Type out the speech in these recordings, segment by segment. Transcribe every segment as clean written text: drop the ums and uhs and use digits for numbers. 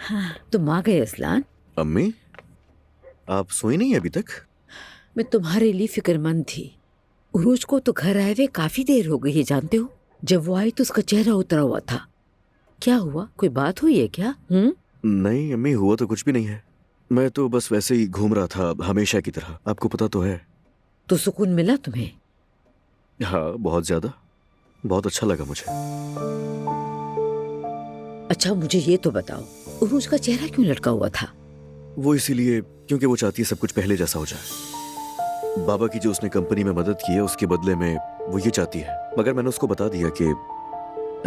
हाँ, तुम आ गए असलान। अम्मी, आप सोई नहीं अभी तक? मैं तुम्हारे लिए फिक्रमंद थी। उरूज को तो घर आए हुए काफी देर हो गई है, जानते हो। जब वो आई तो उसका चेहरा उतरा हुआ था। क्या हुआ, कोई बात हुई है क्या? नहीं अम्मी, हुआ तो कुछ भी नहीं है। मैं तो बस वैसे ही घूम रहा था हमेशा की तरह, आपको पता तो है। तो सुकून मिला तुम्हें? हाँ, बहुत ज्यादा। बहुत अच्छा लगा मुझे। अच्छा, मुझे ये तो बताओ, उरूज का चेहरा क्यों लटका हुआ था? वो इसीलिए क्योंकि वो चाहती है सब कुछ पहले जैसा हो जाए। बाबा की जो उसने कंपनी में मदद की है उसके बदले में वो ये चाहती है, मगर मैंने उसको बता दिया कि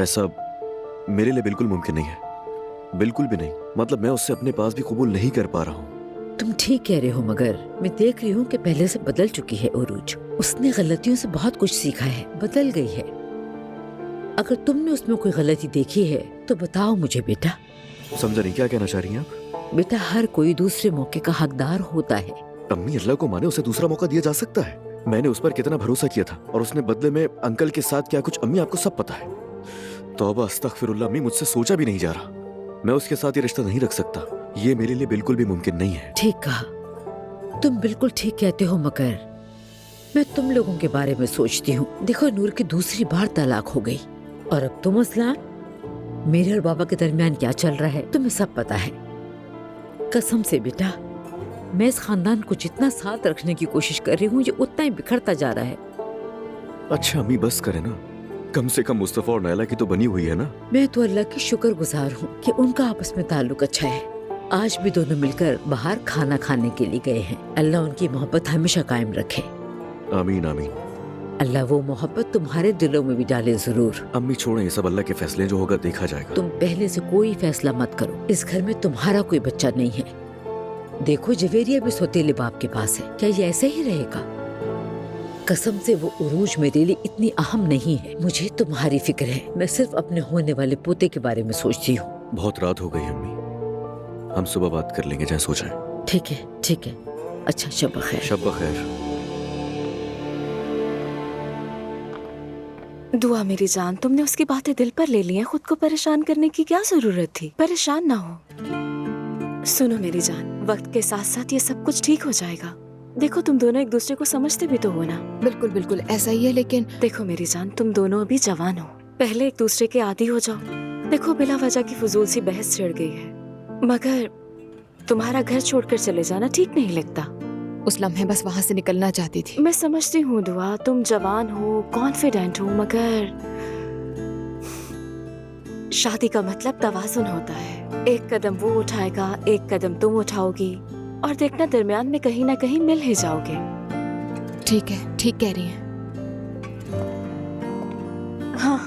ऐसा मेरे लिए बिल्कुल मुमकिन नहीं है। बिल्कुल भी नहीं। मतलब मैं उससे अपने पास भी कबूल नहीं कर पा रहा हूँ। तुम ठीक कह रहे हो, मगर मैं देख रही हूँ कि पहले से बदल चुकी है उरूज। उसने गलतियों से बहुत कुछ सीखा है, बदल गई है। अगर तुमने उसमें कोई गलती देखी है तो बताओ मुझे बेटा। समझा नहीं, क्या कहना चाह रही हैं आप? बेटा, हर कोई दूसरे मौके का हकदार होता है। अम्मी, अल्लाह को माने उसे दूसरा मौका दिया जा सकता है। मैंने उस पर कितना भरोसा किया था और उसने बदले में अंकल के साथ क्या कुछ, अम्मी आपको सब पता है। तौबा अस्तगफिरुल्लाह अम्मी, मुझसे सोचा भी नहीं जा रहा। मैं उसके साथ ये रिश्ता नहीं रख सकता। ये मेरे लिए बिल्कुल भी मुमकिन नहीं है। ठीक कहा, तुम बिल्कुल ठीक कहते हो, मगर मैं तुम लोगों के बारे में सोचती हूँ। देखो, नूर की दूसरी बार तलाक हो गई और अब तुम असलान, मेरे और बाबा के दरमियान क्या चल रहा है तुम्हें सब पता है। कसम से बेटा, मैं इस खानदान को जितना साथ रखने की कोशिश कर रही हूँ, ये उतना ही बिखरता जा रहा है। अच्छा अम्मी, बस करे ना। कम से कम मुस्तफा और नैला की तो बनी हुई है ना। मैं तो अल्लाह की शुक्रगुजार हूँ कि उनका आपस में ताल्लुक अच्छा है। आज भी दोनों मिलकर बाहर खाना खाने के लिए गए हैं। अल्लाह उनकी मोहब्बत हमेशा कायम रखे। आमीन आमीन। अल्लाह वो मोहब्बत तुम्हारे दिलों में भी डाले जरूर। अम्मी छोड़ें ये सब, अल्लाह के फैसले, जो होगा देखा जाएगा। तुम पहले से कोई फैसला मत करो। इस घर में तुम्हारा कोई बच्चा नहीं है। देखो, जवेरिया भी सौतेले बाप के पास है। क्या ये ऐसे ही रहेगा? कसम से वो उरूज मेरे लिए इतनी अहम नहीं है। मुझे तुम्हारी फिक्र है। मैं सिर्फ अपने होने वाले पोते के बारे में सोचती हूँ। बहुत रात हो गई अम्मी, हम सुबह बात कर लेंगे, चाहे सो जाए। ठीक है, ठीक है। अच्छा, शब खैर। शब खैर। दुआ मेरी जान, तुमने उसकी बातें दिल पर ले ली हैं। खुद को परेशान करने की क्या जरूरत थी? परेशान ना हो। सुनो मेरी जान, वक्त के साथ साथ ये सब कुछ ठीक हो जाएगा। देखो, तुम दोनों एक दूसरे को समझते भी तो हो ना। बिल्कुल बिल्कुल ऐसा ही है, लेकिन देखो मेरी जान, तुम दोनों अभी जवान हो। पहले एक दूसरे के आदी हो जाओ। देखो, बिला वजह की फजूल सी बहस छिड़ गई है, मगर तुम्हारा घर छोड़कर चले जाना ठीक नहीं लगता। उस लम्हे बस वहाँ से निकलना चाहती थी। मैं समझती हूँ दुआ, तुम जवान हो, कॉन्फिडेंट हो, मगर शादी का मतलब तवाज़ुन होता है। एक कदम वो उठाएगा, एक कदम तुम उठाओगी, और देखना दरमियान में कहीं ना कहीं मिल ही जाओगे। ठीक है, ठीक कह रही हैं। हाँ,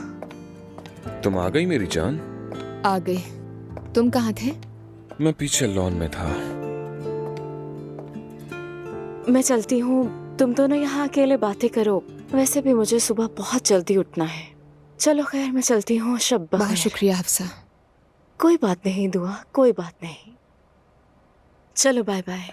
तुम आ गई मेरी जान। आ गए। तुम कहाँ थे? मैं पीछे लॉन में था। मैं चलती हूँ, तुम दोनों यहाँ अकेले बातें करो। वैसे भी मुझे सुबह बहुत जल्दी उठना है। चलो खैर, मैं चलती हूँ। शब बहुत बखैर। शुक्रिया हफ्सा। कोई बात नहीं दुआ, कोई बात नहीं। चलो बाय बाय।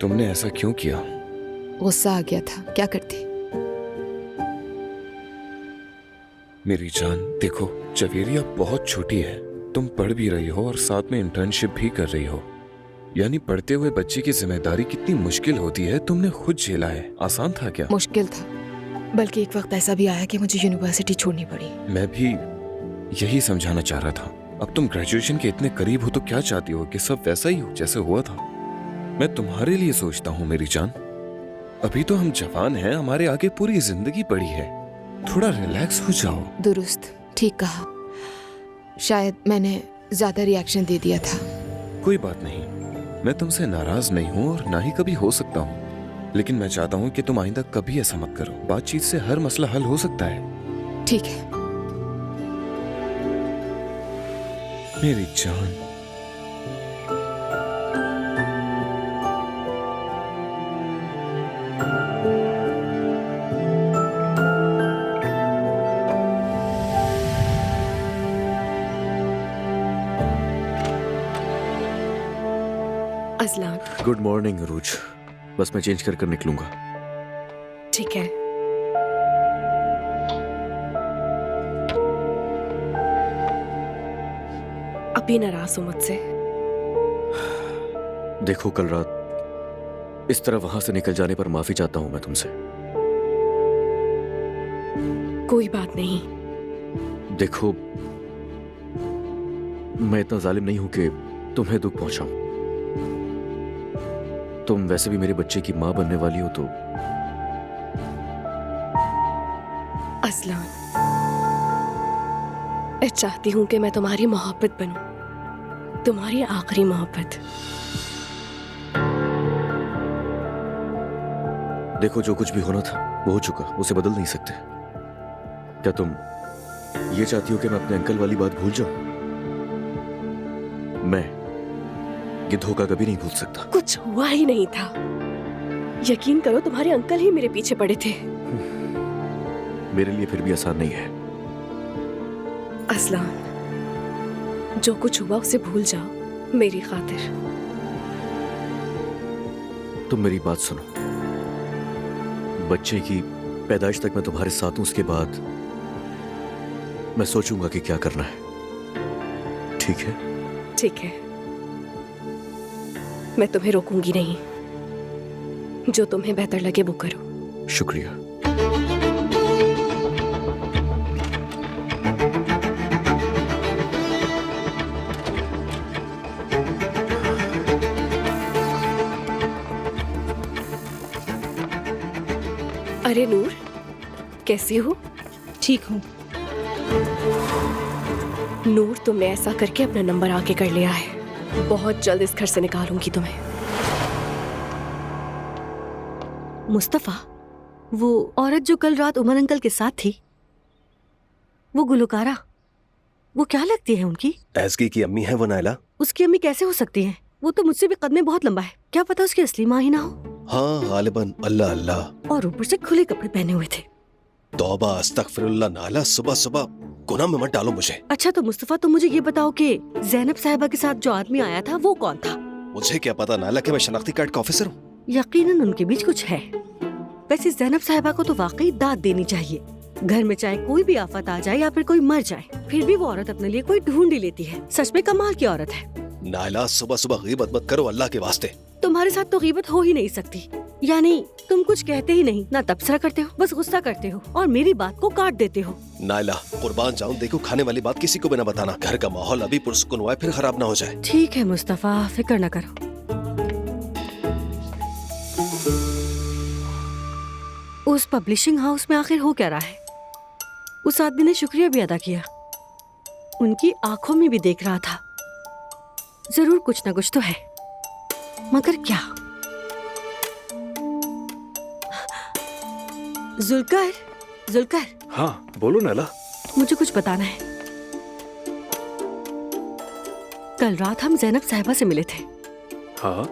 तुमने ऐसा क्यों किया? गुस्सा आ गया था, क्या करती। मेरी जान देखो, जवेरिया बहुत छोटी है। तुम पढ़ भी रही हो और साथ में इंटर्नशिप भी कर रही हो। यानी पढ़ते हुए बच्चे की जिम्मेदारी कितनी मुश्किल होती है तुमने खुद झेला है। आसान था क्या? मुश्किल था, बल्कि एक वक्त ऐसा भी आया कि मुझे यूनिवर्सिटी छोड़नी पड़ी। मैं भी यही समझाना चाह रहा था। अब तुम ग्रेजुएशन के इतने करीब हो तो क्या चाहती हो कि सब वैसा ही हो जैसे हुआ था? मैं तुम्हारे लिए सोचता हूँ मेरी जान। अभी तो हम जवान हैं, हमारे आगे पूरी जिंदगी पड़ी है। थोड़ा रिलैक्स हो जाओ। दुरुस्त, ठीक कहा। शायद मैंने ज्यादा रिएक्शन दे दिया था। कोई बात नहीं, मैं तुमसे नाराज नहीं हूँ और ना ही कभी हो सकता हूँ। लेकिन मैं चाहता हूँ कि तुम आइंदा कभी ऐसा मत करो। बातचीत से हर मसला हल हो सकता है। ठीक है। मेरी जान, अजलान, गुड मॉर्निंग अरूज। बस मैं चेंज कर निकलूंगा। ठीक है। अभी नाराज हो मुझसे? देखो कल रात इस तरह वहां से निकल जाने पर माफी चाहता हूं मैं तुमसे। कोई बात नहीं। देखो मैं इतना जालिम नहीं हूं कि तुम्हें दुख पहुंचाऊं। तुम वैसे भी मेरे बच्चे की मां बनने वाली हो तो असलान, मैं चाहती हूं कि मैं तुम्हारी मोहब्बत बनूं, तुम्हारी आखिरी मोहब्बत। देखो जो कुछ भी होना था वो हो चुका, उसे बदल नहीं सकते। क्या तुम ये चाहती हो कि मैं अपने अंकल वाली बात भूल जाऊं? मैं ये धोखा कभी नहीं भूल सकता। कुछ हुआ ही नहीं था। यकीन करो तुम्हारे अंकल ही मेरे पीछे पड़े थे। मेरे लिए फिर भी आसान नहीं है। असलान, जो कुछ हुआ उसे भूल जाओ मेरी खातिर। तुम मेरी बात सुनो। बच्चे की पैदाइश तक मैं तुम्हारे साथ हूं, उसके बाद मैं सोचूंगा कि क्या करना है। ठीक है? ठीक है, मैं तुम्हें रोकूंगी नहीं। जो तुम्हें बेहतर लगे वो करो। शुक्रिया। अरे नूर, कैसी हो? ठीक हूँ। नूर, तुमने ऐसा करके अपना नंबर आगे कर लिया है। बहुत जल्द इस घर से निकालूंगी तुम्हें। मुस्तफा, वो औरत जो कल रात उमर अंकल के साथ थी, वो गुलकारा, वो क्या लगती है उनकी? एज़की की अम्मी है वो नायला। उसकी अम्मी कैसे हो सकती है? वो तो मुझसे भी कद में बहुत लंबा है। क्या पता उसकी असली माँ ही ना हो। हाँ गालिबन। अल्लाह अल्लाह। और ऊपर से खुले कपड़े पहने हुए थे। तौबा अस्तगफिरुल्लाह नायला, सुबह सुबह गुनाह में मत डालो मुझे। अच्छा तो मुस्तफा, तुम मुझे ये बताओ कि जैनब साहिबा के साथ जो आदमी आया था वो कौन था? मुझे क्या पता नायला कि मैं शनाख्ती कार्ड का ऑफिसर हूँ। यकीनन उनके बीच कुछ है। वैसे जैनब साहिबा को तो वाकई दाद देनी चाहिए। घर में चाहे कोई भी आफत आ जाए या फिर कोई मर जाए, फिर भी वो औरत अपने लिए कोई ढूंढ ही लेती है। सच में कमाल की औरत है। नायला सुबह सुबह गीबत मत करो अल्लाह के वास्ते। तुम्हारे साथ तो गीबत हो ही नहीं सकती। यानी तुम कुछ कहते ही नहीं, ना तबसरा करते हो, बस गुस्सा करते हो और मेरी बात को काट देते हो। नायला कुर्बान जाऊं, देखो खाने वाली बात किसी को भी न बताना। घर का माहौल अभी पुरसुकून हुआ है, फिर खराब ना हो जाए। ठीक है मुस्तफा, फिक्र न करो। उस पब्लिशिंग हाउस में आखिर हो क्या रहा है? उस आदमी ने शुक्रिया भी अदा किया। उनकी आंखों में भी देख रहा था। जरूर कुछ न कुछ तो है, मगर क्या? जुल्कर, जुल्कर, हाँ बोलो नाला। मुझे कुछ बताना है। कल रात हम जैनब साहिबा से मिले थे। हाँ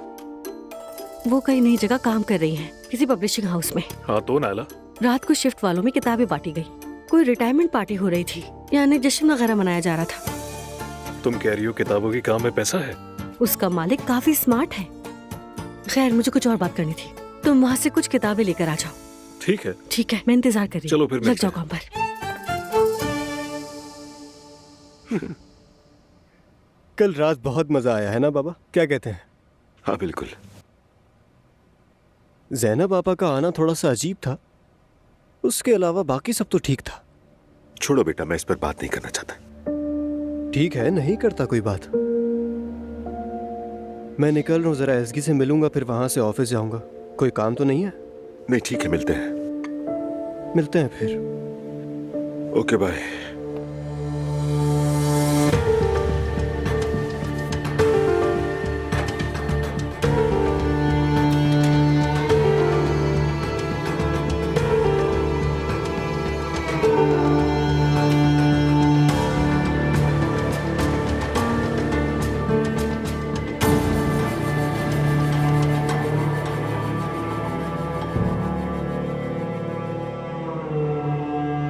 वो कई नई जगह काम कर रही हैं, किसी पब्लिशिंग हाउस में। हाँ तो नाला। रात को शिफ्ट वालों में किताबें बांटी गई। कोई रिटायरमेंट पार्टी हो रही थी, यानी जश्न वगैरह मनाया जा रहा था। तुम कह रही हो किताबों की काम में पैसा है? उसका मालिक काफी स्मार्ट है। खैर, मुझे कुछ और बात करनी थी। तुम वहाँ से कुछ किताबें लेकर आ जाओ। ठीक है। ठीक है, मैं इंतजार कर रही हूँ। चलो फिर लग मिलते जाओ हैं। काम पर। कल रात बहुत मजा आया है ना बाबा, क्या कहते हैं? हाँ बिल्कुल। जैनब आपा का आना थोड़ा सा अजीब था, उसके अलावा बाकी सब तो ठीक था। छोड़ो बेटा, मैं इस पर बात नहीं करना चाहता। ठीक है, नहीं करता कोई बात। मैं निकल रहा हूँ, जरा एसगी से मिलूंगा, फिर वहां से ऑफिस जाऊंगा। कोई काम तो नहीं है? नहीं ठीक है, मिलते हैं। मिलते हैं फिर। Okay bye.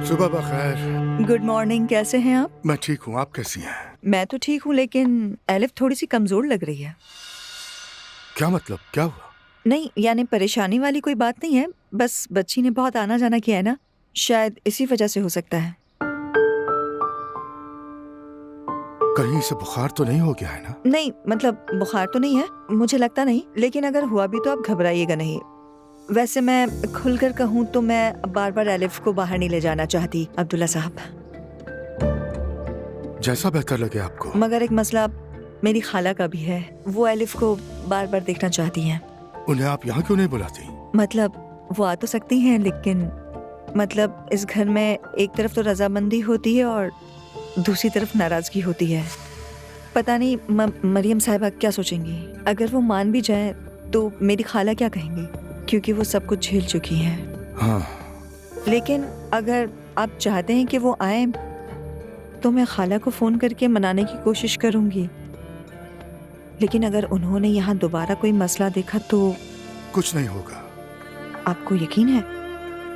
सुबह बखैर। गुड मॉर्निंग, कैसे हैं आप? मैं ठीक हूँ, आप कैसी हैं? मैं तो ठीक हूँ, लेकिन एलिफ थोड़ी सी कमजोर लग रही है। क्या मतलब, क्या हुआ? नहीं, यानी परेशानी वाली कोई बात नहीं है, बस बच्ची ने बहुत आना जाना किया है ना, शायद इसी वजह से हो सकता है। कहीं से बुखार तो नहीं हो गया है ना? नहीं, मतलब बुखार तो नहीं है, मुझे लगता नहीं, लेकिन अगर हुआ भी तो आप घबराइएगा नहीं। वैसे मैं खुलकर कहूँ तो मैं बार बार एलिफ को बाहर नहीं ले जाना चाहती अब्दुल्ला साहब, जैसा बेहतर लगे आपको। मगर एक मसला मेरी खाला का भी है, वो एलिफ को बार बार देखना चाहती हैं। उन्हें आप यहाँ क्यों नहीं बुलाती? मतलब वो आ तो सकती हैं, लेकिन मतलब इस घर में एक तरफ तो रजामंदी होती है और दूसरी तरफ नाराजगी होती है। पता नहीं मरियम साहिबा क्या सोचेंगी। अगर वो मान भी जाए तो मेरी खाला क्या कहेंगी, क्योंकि वो सब कुछ झेल चुकी हैं। हाँ। लेकिन अगर आप चाहते हैं कि वो आए तो मैं खाला को फोन करके मनाने की कोशिश करूंगी, लेकिन अगर उन्होंने यहाँ दोबारा कोई मसला देखा तो कुछ नहीं होगा। आपको यकीन है?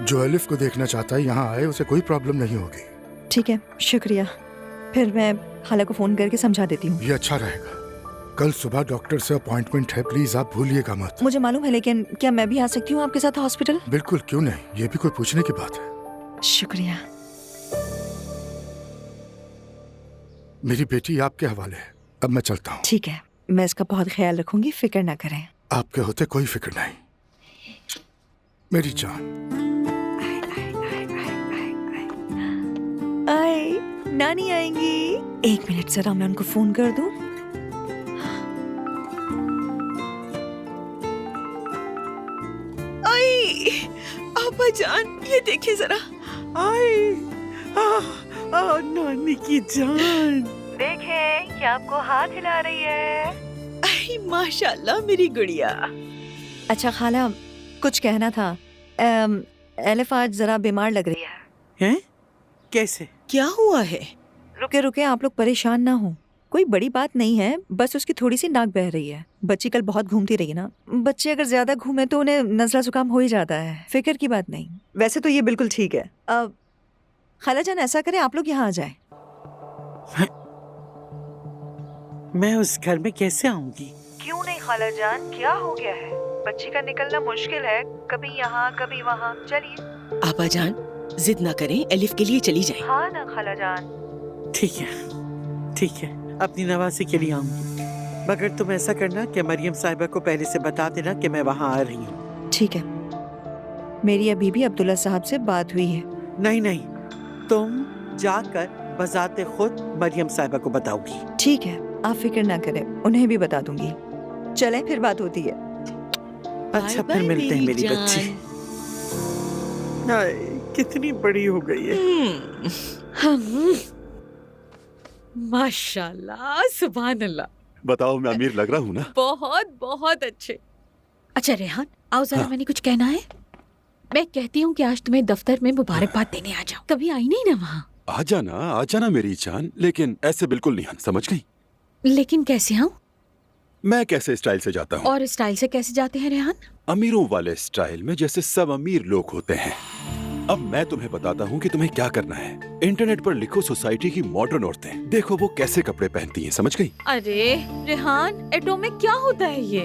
जो एलिफ को देखना चाहता है यहाँ आए, उसे कोई प्रॉब्लम नहीं होगी। ठीक है, शुक्रिया। फिर मैं खाला को फोन करके समझा देती हूँ। ये अच्छा रहेगा। कल सुबह डॉक्टर से अपॉइंटमेंट है, प्लीज आप भूलिएगा मत। मुझे मालूम है, लेकिन क्या मैं भी आ सकती हूँ आपके साथ हॉस्पिटल? बिल्कुल, क्यों नहीं, ये भी कोई पूछने की बात है। शुक्रिया। मेरी बेटी आपके हवाले है, अब मैं चलता हूँ। ठीक है, मैं इसका बहुत ख्याल रखूंगी, फिक्र ना करें। आपके होते कोई फिक्र नहीं मेरी जान। आए, नानी आएंगी। एक मिनट जरा मैं उनको फोन कर दूं। पापा जान, ये देखिए जरा। नानी की जान, देखें, क्या आपको हाथ हिला रही है? माशाल्लाह मेरी गुड़िया। अच्छा खाला, कुछ कहना था। एलिफ आज जरा बीमार लग रही है। हैं? कैसे? क्या हुआ है? रुके रुके, आप लोग परेशान ना हो, कोई बड़ी बात नहीं है, बस उसकी थोड़ी सी नाक बह रही है। बच्ची कल बहुत घूमती रही ना, बच्चे अगर ज्यादा घूमे तो उन्हें नजला जुकाम हो ही जाता है। फिक्र की बात नहीं, वैसे तो ये बिल्कुल ठीक है। अब खाला जान, ऐसा करें आप लोग यहाँ आ जाएं। मैं उस घर में कैसे आऊंगी? क्यों नहीं खाला जान, क्या हो गया है? बच्ची का निकलना मुश्किल है, कभी यहाँ कभी वहाँ। चलिए। आपा जान, जिद ना करें, एलिफ के लिए चली जाएं। हाँ ना खाला जान। ठीक है, ठीक है, अपनी नवासी के लिए आऊंगी, मगर तुम ऐसा करना कि मरियम साहिबा को पहले से बता देना कि मैं वहाँ आ रही हूँ। ठीक है, मेरी अभी भी अब्दुल्ला साहब से बात हुई है। नहीं नहीं, तुम जाकर बजाते खुद मरियम साहिबा को बताओगी। ठीक है, आप फिक्र ना करें, उन्हें भी बता दूंगी। चलें, फिर बात होती है। अच्छा, फिर मिलते हैं मेरी बच्ची। हाय, कितनी बड़ी हो गई है। माशाल्लाह, सुभान अल्लाह। बताओ, मैं अमीर लग रहा हूँ ना? बहुत बहुत अच्छे। अच्छा रेहान, आओ जरा, मैंने कुछ कहना है। मैं कहती हूँ कि आज तुम्हें दफ्तर में मुबारकबाद देने आ जाओ। कभी आई नहीं ना वहाँ। आ जाना मेरी जान, लेकिन ऐसे बिल्कुल नहीं, समझ गई? लेकिन कैसे आऊँ? मैं कैसे स्टाइल से जाता हूँ? और स्टाइल से कैसे जाते हैं रेहान? अमीरों वाले स्टाइल में, जैसे सब अमीर लोग होते हैं। अब मैं तुम्हें बताता हूँ कि तुम्हें क्या करना है। इंटरनेट पर लिखो सोसाइटी की मॉडर्न औरतें, देखो वो कैसे कपड़े पहनती हैं, समझ गई? अरे रेहान, एटॉमिक क्या होता है ये?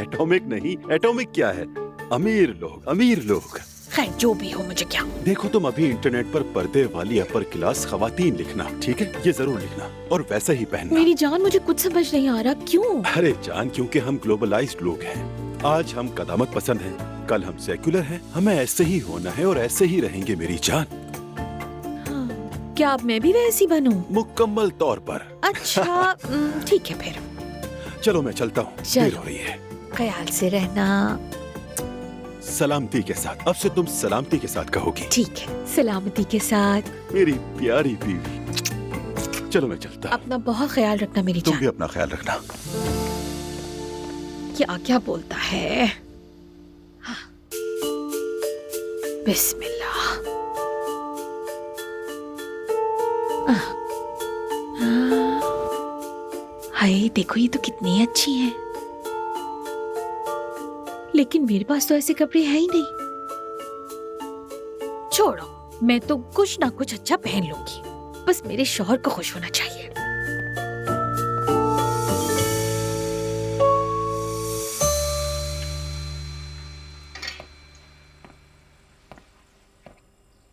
एटॉमिक नहीं, एटॉमिक क्या है? अमीर लोग, अमीर लोग। खैर जो भी हो, मुझे क्या। देखो, तुम अभी इंटरनेट पर पर्दे वाली अपर क्लास खवातीन लिखना, ठीक है? ये जरूर लिखना और वैसा ही पहनना। मेरी जान, मुझे कुछ समझ नहीं आ रहा, क्यों? अरे जान, क्योंकि हम ग्लोबलाइज्ड लोग हैं। आज हम कदामत पसंद हैं, कल हम सेक्युलर हैं। हमें ऐसे ही होना है और ऐसे ही रहेंगे मेरी जान। हाँ, क्या अब मैं भी वैसी बनूं? मुकम्मल तौर पर। अच्छा, ठीक है फिर। चलो मैं चलता हूँ, देर हो रही है। ख्याल से रहना। सलामती के साथ। अब से तुम सलामती के साथ कहोगी। ठीक है, सलामती के साथ। मेरी प्यारी बीवी। चलो मैं चलता। अपना बहुत ख्याल रखना मेरी जान। तुम भी अपना ख्याल रखना। क्या क्या बोलता है। हाँ। बिस्मिल्लाह। हाय देखो, ये तो कितनी अच्छी है, लेकिन मेरे पास तो ऐसे कपड़े है ही नहीं। छोड़ो, मैं तो कुछ ना कुछ अच्छा पहन लूंगी, बस मेरे शौहर को खुश होना चाहिए।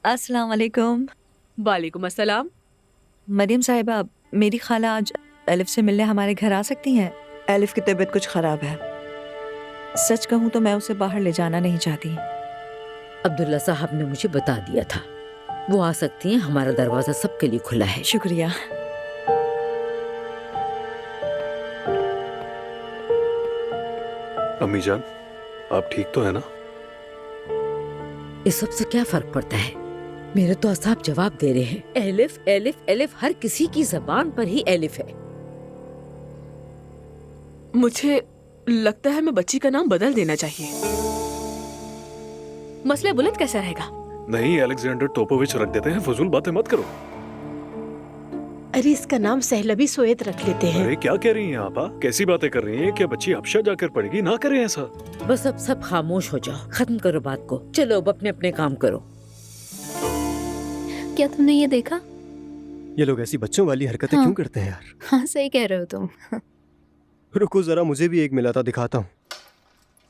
अस्सलाम वालेकुम। वालेकुम अस्सलाम। मरियम साहिबा, मेरी खाला आज एलिफ से मिलने हमारे घर आ सकती हैं? एलिफ की तबीयत कुछ खराब है। सच कहूँ तो मैं उसे बाहर ले जाना नहीं चाहती। अब्दुल्ला साहब ने मुझे बता दिया था, वो आ सकती हैं, हमारा दरवाजा सबके लिए खुला है। शुक्रिया। अम्मी जान, आप ठीक तो है ना? इस सब से क्या फर्क पड़ता है? मेरे तो असाब जवाब दे रहे हैं, एलिफ एलिफ एलिफ, हर किसी की जबान पर ही एलिफ है। मुझे लगता है मैं बच्ची का नाम बदल देना चाहिए। मसले बुलंद कैसा रहेगा? नहीं, अलेक्जेंडर टोपोविच रख देते हैं, फजूल बातें मत करो। अरे इसका नाम सहलबी सोएत रख लेते हैं। अरे क्या कह रही हैं आप? कैसी बातें कर रही हैं? क्या बच्ची हफ्शा जाकर पड़ेगी? ना करें ऐसा। बस अब सब खामोश हो जाओ, खत्म करो बात को, चलो अब अपने अपने काम करो। क्या तुमने ये देखा? ये लोग ऐसी बच्चों वाली हरकतें क्यों करते हैं यार? हाँ सही कह रहे हो तुम। रुको जरा, मुझे भी एक मिला था, दिखाता हूँ।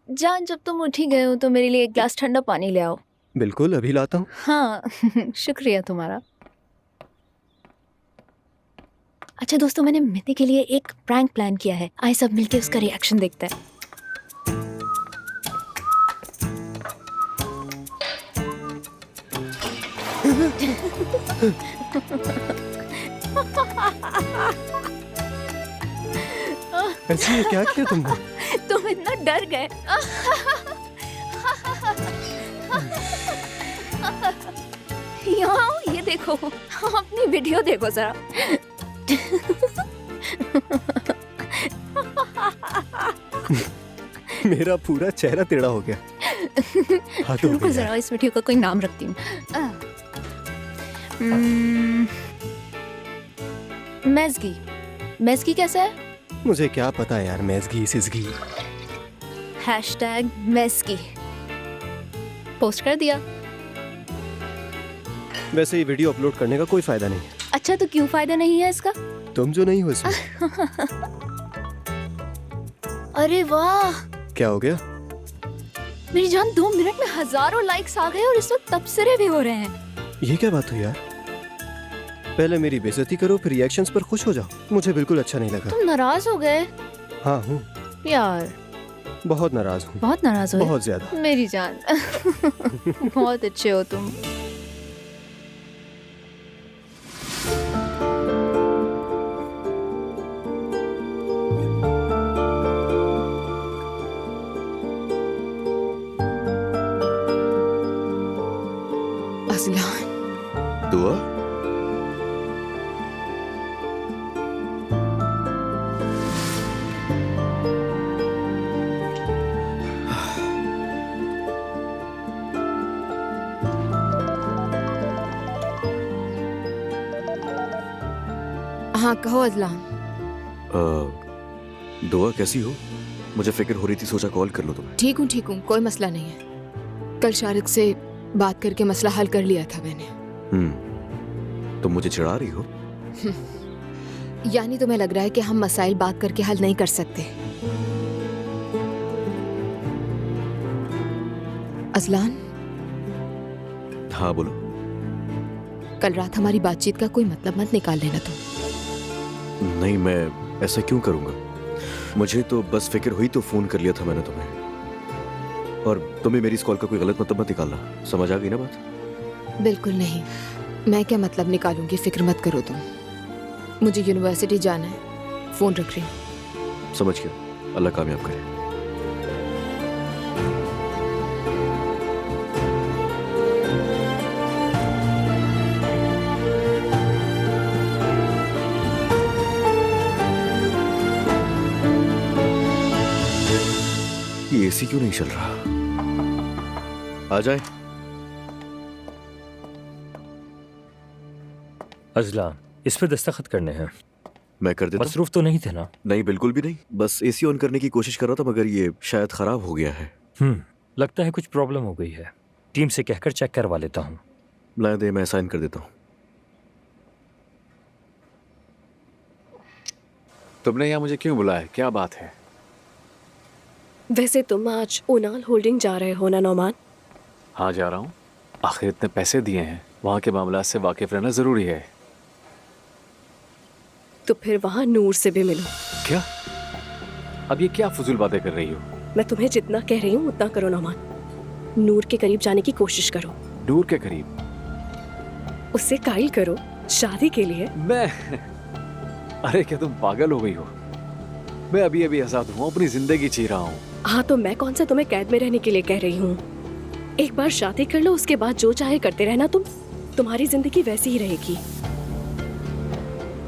जान, जब तुम उठ ही गए हो तो मेरे लिए एक गिलास ठंडा पानी ले आओ। बिल्कुल, अभी लाता हूँ। हाँ शुक्रिया तुम्हारा। अच्छा दोस्तों, मैंने मिति के लिए एक प्रैंक प्लान किया है, आइए सब मिलके उसका रिएक्शन देखते हैं। ऐसे क्या किया तुमने? तुम इतना डर गए। यहाँ आओ, ये देखो, अपनी वीडियो देखो जरा। मेरा पूरा चेहरा टेढ़ा हो गया। रुको जरा, इस वीडियो का कोई नाम रखती हूँ। मैज़गी। मैज़गी कैसा है? मुझे क्या पता यार, मैज़गी सिज़गी। हैशटैग मैज़गी पोस्ट कर दिया। वैसे ये वीडियो अपलोड करने का कोई फायदा नहीं है। अच्छा तो क्यों फायदा नहीं है इसका? तुम जो नहीं हो इसमें। अरे वाह, क्या हो गया? मेरी जान, 2 मिनट में हजारों लाइक्स आ गए और इस वक्त तबसरे भी हो रहे हैं। ये क्या बात हुई यार? पहले मेरी बेइज्जती करो, फिर रिएक्शंस पर खुश हो जाओ। मुझे बिल्कुल अच्छा नहीं लगा। तुम नाराज हो गए? हाँ हूँ यार, बहुत नाराज हूँ। बहुत नाराज हो? बहुत ज्यादा। मेरी जान बहुत अच्छे हो तुम। अज़लान, दुआ? हाँ कहो अज़लान। दुआ कैसी हो? मुझे फिक्र हो रही थी, सोचा कॉल कर लो तुम्हें। ठीक हूँ, कोई मसला नहीं है। कल शारिक से बात करके मसला हल कर लिया था मैंने। तुम मुझे चिढ़ा रही हो? यानी तुम्हें लग रहा है कि हम मसाइल बात करके हल नहीं कर सकते? अज़लान। हाँ बोलो। कल रात हमारी बातचीत का कोई मतलब मत निकाल लेना तुम। नहीं, मैं ऐसा क्यों करूंगा? मुझे तो बस फिक्र हुई तो फोन कर लिया था मैंने तुम्हें। और तुम्हें मेरी इस कॉल का कोई गलत मतलब मत निकालना, समझ आ गई ना बात? बिल्कुल नहीं, मैं क्या मतलब निकालूंगी, फिक्र मत करो तुम। मुझे यूनिवर्सिटी जाना है, फोन रख रही हूँ। समझ गया, अल्लाह कामयाब करे। ये एसी क्यों नहीं चल रहा? आ जाए। अज़लान, इस पे दस्तखत करने हैं। मैं कर देता। मसरूफ तो नहीं थे ना? नहीं, बिल्कुल भी नहीं, बस एसी ऑन करने की कोशिश कर रहा था, मगर ये शायद खराब हो गया है। लगता है कुछ प्रॉब्लम हो गई है। टीम से कहकर चेक करवा लेता हूँ। लाए दे, मैं साइन कर देता हूँ। तुमने यहाँ मुझे क्यों बुलाया, क्या बात है? वैसे तुम आज ओनाल होल्डिंग जा रहे हो ना नौमान? हाँ जा रहा हूँ। आखिर इतने पैसे दिए हैं, वहाँ के मामला से वाकिफ रहना जरूरी है। तो फिर वहाँ नूर से भी मिलो। क्या? अब ये क्या फजूल बातें कर रही हो? मैं तुम्हें जितना कह रही हूँ उतना करो नौमान। नूर के करीब जाने की कोशिश करो। नूर के करीब? उससे कायल करो शादी के लिए। मैं? अरे क्या तुम पागल हो गई हो? मैं अभी अभी आजाद हूँ, अपनी जिंदगी जी रहा हूँ। हाँ तो मैं कौन सा तुम्हें कैद में रहने के लिए कह रही हूँ। एक बार शादी कर लो, उसके बाद जो चाहे करते रहना। तुम्हारी जिंदगी वैसी ही रहेगी।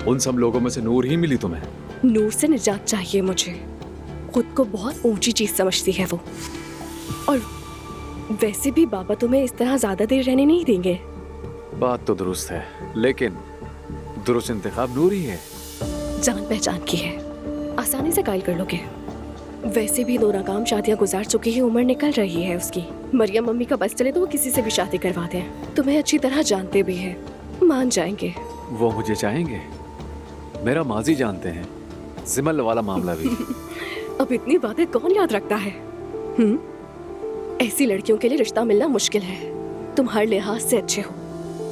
उन सब लोगों में से नूर ही मिली तुम्हें? नूर से निजात चाहिए मुझे। खुद को बहुत ऊंची चीज समझती है वो। और वैसे भी बाबा तुम्हें इस तरह ज्यादा देर रहने नहीं देंगे। बात तो दुरुस्त है, लेकिन दुरुस्त इंतखाब नूर ही है। जान पहचान की है, आसानी से कायल कर लोगे। वैसे भी 2 नाकाम शादियां गुजार चुकी है, उम्र निकल रही है उसकी। मरियम मम्मी का बस चले तो वो किसी से भी शादी करवा दें। तुम्हें अच्छी तरह जानते भी हैं, मान जाएंगे। वो मुझे चाहेंगे? मेरा माजी जानते हैं, जिमल वाला मामला भी। अब इतनी बातें कौन याद रखता है? ऐसी लड़कियों के लिए रिश्ता मिलना मुश्किल है। तुम हर लिहाज से अच्छे हो।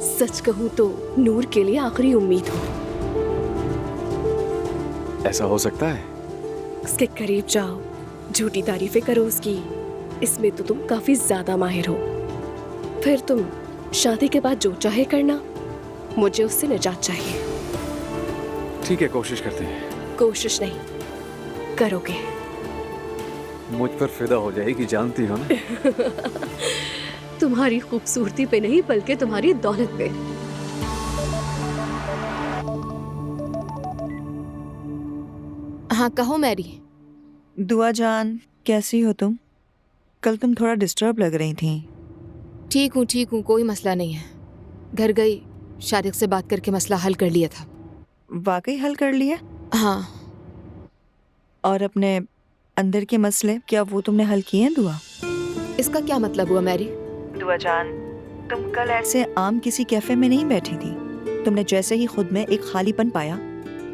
सच कहूँ तो नूर के लिए आखिरी उम्मीद हो। ऐसा हो सकता है? उसके करीब जाओ, झूठी तारीफें करो उसकी, इसमें तो तुम काफी ज्यादा माहिर हो। फिर तुम शादी के बाद जो चाहे करना। मुझे उससे निजात चाहिए। ठीक है, कोशिश करते हैं। कोशिश नहीं, करोगे। मुझ पर फिदा हो जाएगी, जानती हो ना। तुम्हारी खूबसूरती पे नहीं बल्कि तुम्हारी दौलत पे। हाँ कहो मैरी। दुआ जान, कैसी हो तुम? कल तुम थोड़ा डिस्टर्ब लग रही थी। ठीक हूँ, कोई मसला नहीं है। घर गई, शारिक से बात करके मसला हल कर लिया था। वाकई हल कर लिया? हाँ। और अपने अंदर के मसले, क्या वो तुमने हल किए हैं दुआ? इसका क्या मतलब हुआ मैरी? दुआ जान, तुम कल ऐसे आम किसी कैफे में नहीं बैठी थी। तुमने जैसे ही खुद में एक खालीपन पाया,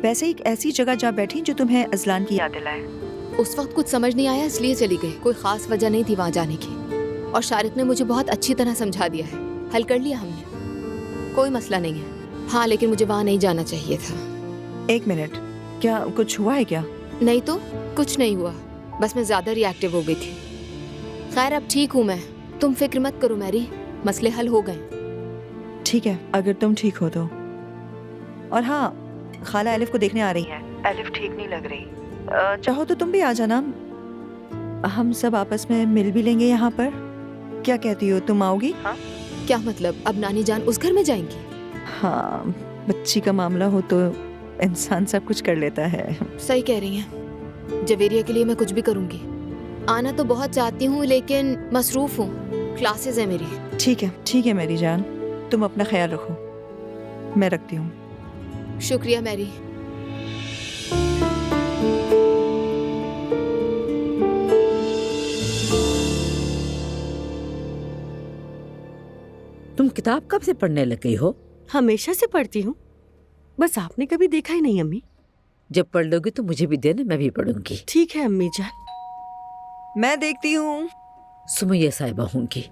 वैसे एक ऐसी जगह जा बैठी जो तुम्हें अजलान की याद दिलाए। उस वक्त कुछ समझ नहीं आया इसलिए चली गई। कोई खास वजह नहीं थी वहाँ जाने की। और शारिक ने मुझे बहुत अच्छी तरह समझा दिया है। हल कर लिया हमने, कोई मसला नहीं है। हाँ लेकिन मुझे वहाँ नहीं जाना चाहिए था। 1 मिनट, क्या कुछ हुआ है क्या? नहीं तो कुछ नहीं हुआ, बस मैं ज्यादा रिएक्टिव हो गई थी। खैर अब ठीक हूँ मैं, तुम फिक्र मत करो मैरी, मसले हल हो गए। ठीक है, अगर तुम ठीक हो तो। और हाँ, खाला एलिफ को देखने आ रही है। एलिफ ठीक नहीं लग रही। चाहो तो तुम भी आ जाना, हम सब आपस में मिल भी लेंगे यहाँ पर। क्या कहती हो, तुम आओगी? हाँ? क्या मतलब, अब नानी जान उस घर में जाएंगी? हाँ, बच्ची का मामला हो तो इंसान सब कुछ कर लेता है। सही कह रही हैं। जवेरिया के लिए मैं कुछ भी करूंगी। आना तो बहुत चाहती हूँ लेकिन मसरूफ हूँ, क्लासेस है मेरी। ठीक है मेरी जान, तुम अपना ख्याल रखो। मैं रखती हूँ। शुक्रिया मैरी। तुम किताब कब से पढ़ने लग गई हो? हमेशा से पढ़ती हूँ, बस आपने कभी देखा ही नहीं अम्मी। जब पढ़ लोगी तो मुझे भी देना, मैं भी पढ़ूंगी। ठीक है अम्मी जान। मैं देखती हूँ। सुमैया साहिबा होंगी।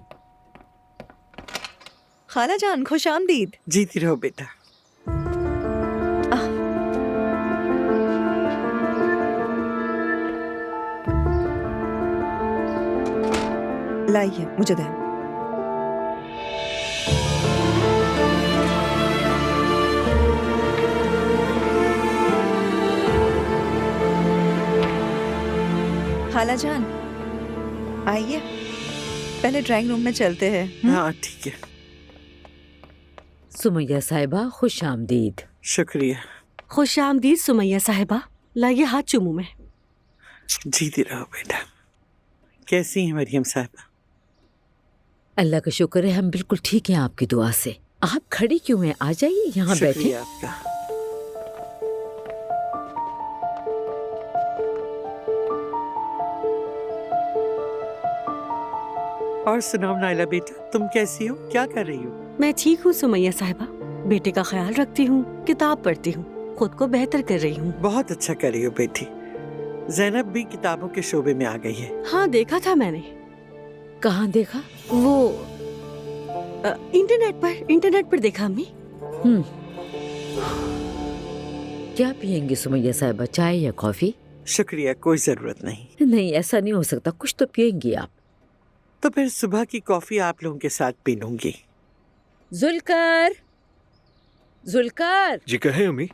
खाला जान, खुश आमदीद। जीती रहो बेटा। लाइए, मुझे दें। खाला जान, आइए, पहले ड्राइंग रूम में चलते हैं। हाँ ठीक है। सुमैया साहिबा, खुश आमदीद। शुक्रिया। खुश आमदीद सुमैया साहिबा, लाइए हाथ चूमू में। जीती रहो बेटा। कैसी हैं मरियम साहिबा? अल्लाह का शुक्र है, हम बिल्कुल ठीक हैं आपकी दुआ से। आप खड़ी क्यों हैं? आ जाइए, यहाँ बैठिए। आपका। और सुनाओ नाइला बेटा, तुम कैसी हो, क्या कर रही हो? मैं ठीक हूँ सुमैया साहिबा, बेटे का ख्याल रखती हूँ, किताब पढ़ती हूँ, खुद को बेहतर कर रही हूँ। बहुत अच्छा कर रही हो बेटी। ज़ैनब भी किताबों के शोबे में आ गई है। हाँ देखा था मैंने। कहाँ देखा? वो इंटरनेट पर देखा अम्मी। क्या पियेंगी सुमैया साहिबा, चाय या कॉफी? शुक्रिया, कोई जरूरत नहीं। नहीं, ऐसा नहीं हो सकता, कुछ तो पियेंगी आप। तो फिर सुबह की कॉफी आप लोगों के साथ पी लूंगी। जुल्कर, जुल्कर। जी कहे अम्मी।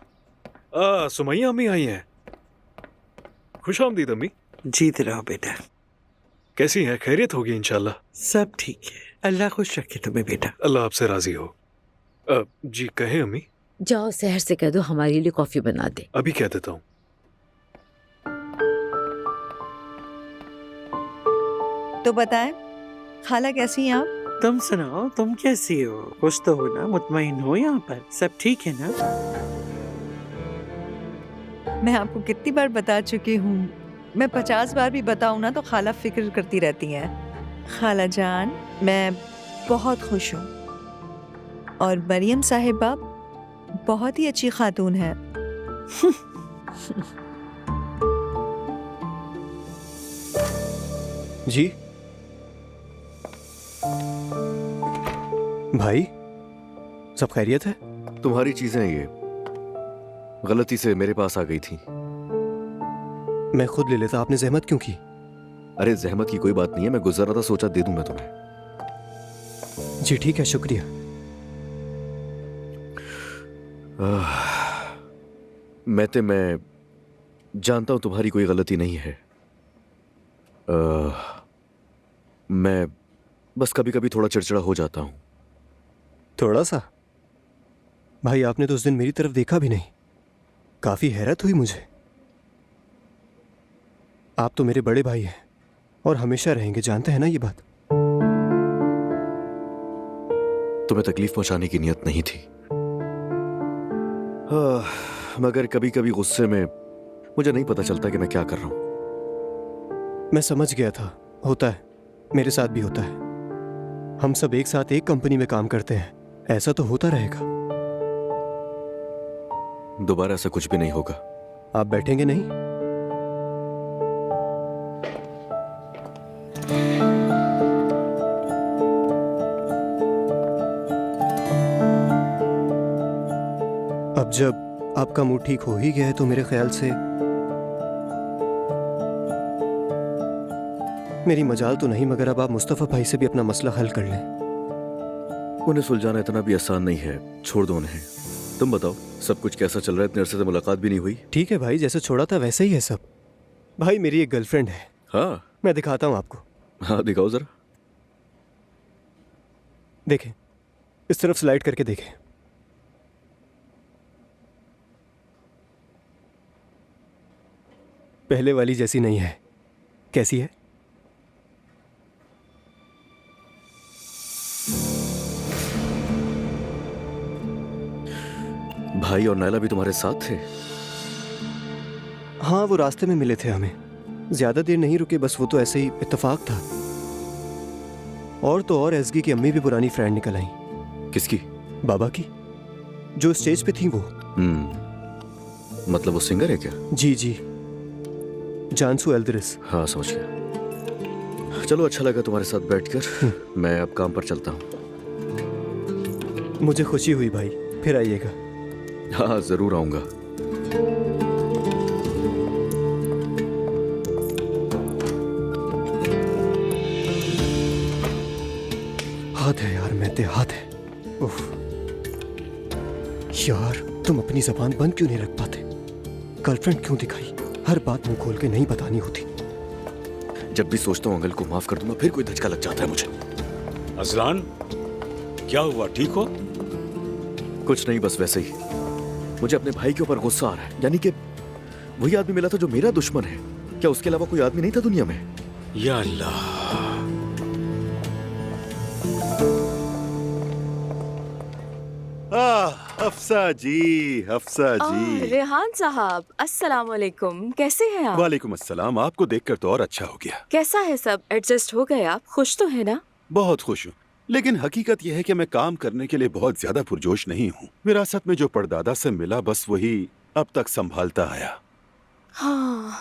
सुमैया अम्मी आई हैं। खुश आमदीद अम्मी। जीत रहो बेटा। कैसी हैं? खैरियत होगी इंशाल्लाह। सब ठीक है, अल्लाह खुश रखे तुम्हें बेटा। अल्लाह आपसे राजी हो। जी कहे अम्मी। जाओ सहर से कह दो हमारे लिए कॉफी बना दे। अभी कह देता हूँ। तो बताएं, खाला कैसी हैं आप? तुम सुनाओ, तुम कैसी हो? खुश तो हो ना, मुतमईन हो? यहाँ पर सब ठीक है ना? मैं आपको कितनी बार बता चुकी हूँ, मैं 50 बार भी बताऊँ ना तो खाला फिक्र करती रहती हैं। खाला जान, मैं बहुत खुश हूँ और मरियम साहिबा बहुत ही अच्छी खातून है। जी भाई, सब खैरियत है? तुम्हारी चीजें ये गलती से मेरे पास आ गई थी। मैं खुद ले लेता, आपने जहमत क्यों की? अरे जहमत की कोई बात नहीं है, मैं गुजर रहा था, सोचा दे दूं मैं तुम्हें। जी ठीक है, शुक्रिया। मैं जानता हूं तुम्हारी कोई गलती नहीं है। मैं बस कभी कभी थोड़ा चिड़चिड़ा हो जाता हूं। थोड़ा सा? भाई आपने तो उस दिन मेरी तरफ देखा भी नहीं, काफी हैरत हुई मुझे। आप तो मेरे बड़े भाई हैं और हमेशा रहेंगे, जानते हैं ना ये बात। तुम्हें तकलीफ पहुंचाने की नियत नहीं थी, मगर कभी कभी गुस्से में मुझे नहीं पता चलता कि मैं क्या कर रहा हूं। मैं समझ गया था, होता है, मेरे साथ भी होता है। हम सब एक साथ एक कंपनी में काम करते हैं, ऐसा तो होता रहेगा। दोबारा ऐसा कुछ भी नहीं होगा। आप बैठेंगे नहीं? अब जब आपका मूड ठीक हो ही गया है तो मेरे ख्याल से मेरी मजाल तो नहीं, मगर अब आप मुस्तफा भाई से भी अपना मसला हल कर लें। उन्हें सुलझाना इतना भी आसान नहीं है, छोड़ दो उन्हें। तुम बताओ सब कुछ कैसा चल रहा है? इतने अरसे से मुलाकात भी नहीं हुई। ठीक है भाई, जैसे छोड़ा था वैसे ही है सब। भाई मेरी एक गर्लफ्रेंड है। हाँ, मैं दिखाता हूँ आपको। हाँ दिखाओ जरा। देखें, इस तरफ स्लाइड करके देखें। पहले वाली जैसी नहीं है। कैसी है? भाई और नायला भी तुम्हारे साथ थे? हाँ, वो रास्ते में मिले थे हमें, ज्यादा देर नहीं रुके, बस वो तो ऐसे ही इत्तेफाक था। और तो और एसगी की अम्मी भी पुरानी फ्रेंड निकल आई। किसकी? बाबा की, जो स्टेज पे थी वो। मतलब वो सिंगर है क्या? जी जी, जानसू एल्दरिस। हाँ समझ गया। चलो अच्छा लगा तुम्हारे साथ बैठकर। मैं अब काम पर चलता हूँ। मुझे खुशी हुई भाई, फिर आइएगा। हाँ जरूर आऊंगा। हाथ है यार, मैं हाथ है। उफ। यार तुम अपनी जबान बंद क्यों नहीं रख पाते? गर्लफ्रेंड क्यों दिखाई? हर बात मुंह खोल के नहीं बतानी होती। जब भी सोचता हूँ अंकल को माफ कर दूंगा, फिर कोई धचका लग जाता है मुझे। अजलान, क्या हुआ? ठीक हो? कुछ नहीं, बस वैसे ही। मुझे अपने भाई के ऊपर गुस्सा आ रहा है। यानी कि वही आदमी मिला था जो मेरा दुश्मन है। क्या उसके अलावा कोई आदमी नहीं था दुनिया में? या अल्लाह। हफ्सा जी, हफ्सा जी। रेहान साहब, अस्सलाम वालेकुम, कैसे हैं आप? वालेकुम अस्सलाम। आपको देखकर तो और अच्छा हो गया। कैसा है सब? एडजस्ट हो गए आप? खुश तो है ना? बहुत खुश हूँ, लेकिन हकीकत यह है कि मैं काम करने के लिए बहुत ज्यादा पुरजोश नहीं हूँ। विरासत में जो परदादा से मिला बस वही अब तक संभालता आया। हाँ,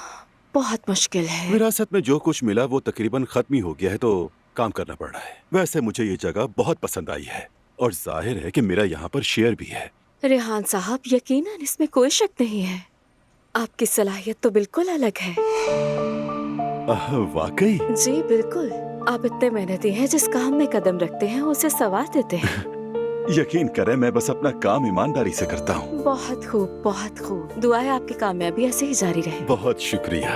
बहुत मुश्किल है। विरासत में जो कुछ मिला वो तकरीबन खत्म ही हो गया है, तो काम करना पड़ रहा है। वैसे मुझे ये जगह बहुत पसंद आई है और जाहिर है कि मेरा यहाँ पर शेयर भी है। रेहान साहब, यकीनन इसमें कोई शक नहीं है, आपकी सलाहियत तो बिल्कुल अलग है। वाकई? जी बिल्कुल, आप इतने मेहनती हैं, जिस काम में कदम रखते हैं उसे सवार देते हैं। यकीन करें, मैं बस अपना काम ईमानदारी से करता हूँ। बहुत खूब, बहुत खूब। दुआएं आपकी कामयाबी ऐसे ही जारी रहे। बहुत शुक्रिया।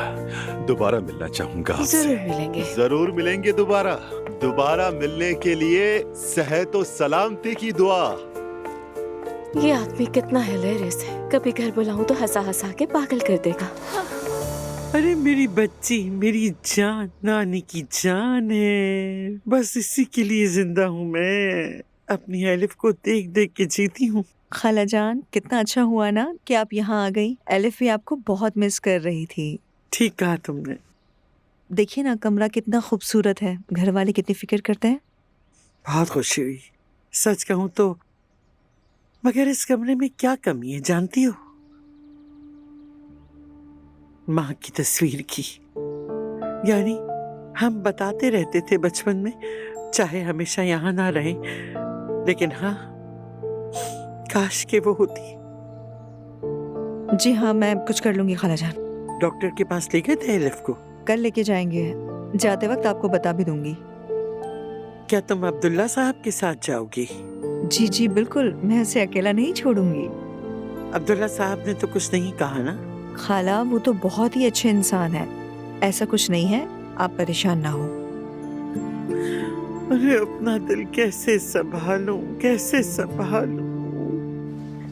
दोबारा मिलना चाहूंगा आपसे। जरूर मिलेंगे। जरूर मिलेंगे दोबारा। दोबारा मिलने के लिए सेहत और सलामती की दुआ। ये आदमी कितना हिलेरियस है, कभी घर बुलाऊं तो हंसा हंसा के पागल कर देगा। अरे मेरी बच्ची, मेरी जान, नानी की जान है। बस इसी के लिए जिंदा हूँ मैं। अपनी एलिफ को देख देख के जीती हूँ। खाला जान, कितना अच्छा हुआ ना कि आप यहाँ आ गई। एलिफ भी आपको बहुत मिस कर रही थी। ठीक कहा तुमने। देखिए ना, कमरा कितना खूबसूरत है। घर वाले कितनी फिक्र करते हैं। बहुत खुशी हुई, सच कहूँ तो। मगर इस कमरे में क्या कमी है जानती हो? माँ की तस्वीर की। यानी हम बताते रहते थे बचपन में, चाहे हमेशा यहाँ ना रहे, लेकिन हाँ, काश के वो होती। जी हाँ, मैं कुछ कर लूंगी खाला जान। डॉक्टर के पास ले गए थे एलिफ को? कल लेके जाएंगे। जाते वक्त आपको बता भी दूंगी। क्या तुम अब्दुल्ला साहब के साथ जाओगी? जी जी बिल्कुल, मैं उसे अकेला नहीं छोड़ूंगी। अब्दुल्ला साहब ने तो कुछ नहीं कहा ना? खाला, वो तो बहुत ही अच्छे इंसान है, ऐसा कुछ नहीं है, आप परेशान ना हो। अरे अपना दिल कैसे संभालूं, कैसे संभालूं?